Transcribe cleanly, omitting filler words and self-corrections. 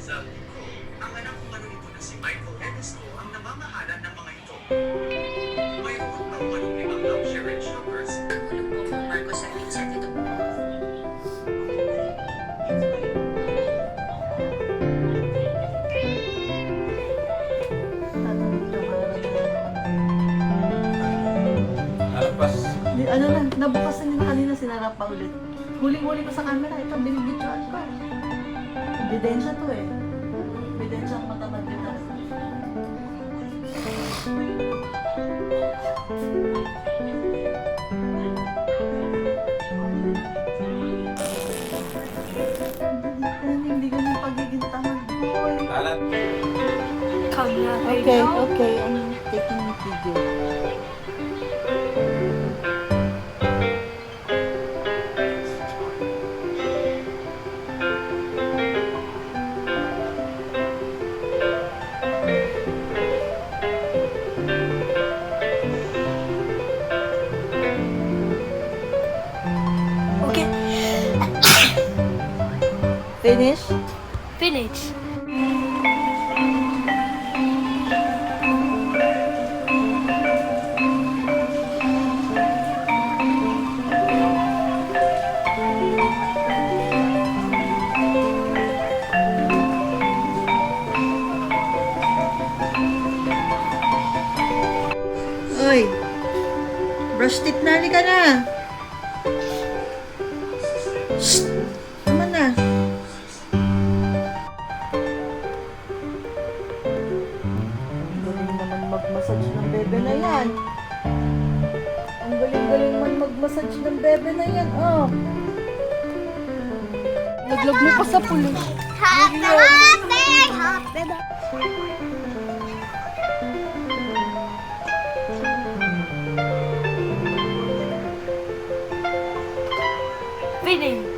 Sa ko, ang anak kong ano ito na si Michael Edisco ang namamahala ng mga ito. Mayroon pang malumibang luxury and shoppers. Nagulong po kung Marcos sa Vincent ito po. Alpas. Ano na, nabukas na nila kanina, sinara pa ulit. Huling-huli ko sa camera, ito, binibidyoan ko. Ebidensya to eh. Ebidensya ang matamad din talaga. Hindi ganun pagiging tamad, boy. Alat. Okay, okay, I'm taking video. Okay, Finish? finish. Uy! Brush teeth na, halika na! Shh! Tama na! Ang galing naman mag-massage ng bebe na yan. Ang galing-galing man mag-massage ng bebe na yan, oh! Naglag mo pa sa pulis. Happy birthday! Happy birthday! Finish.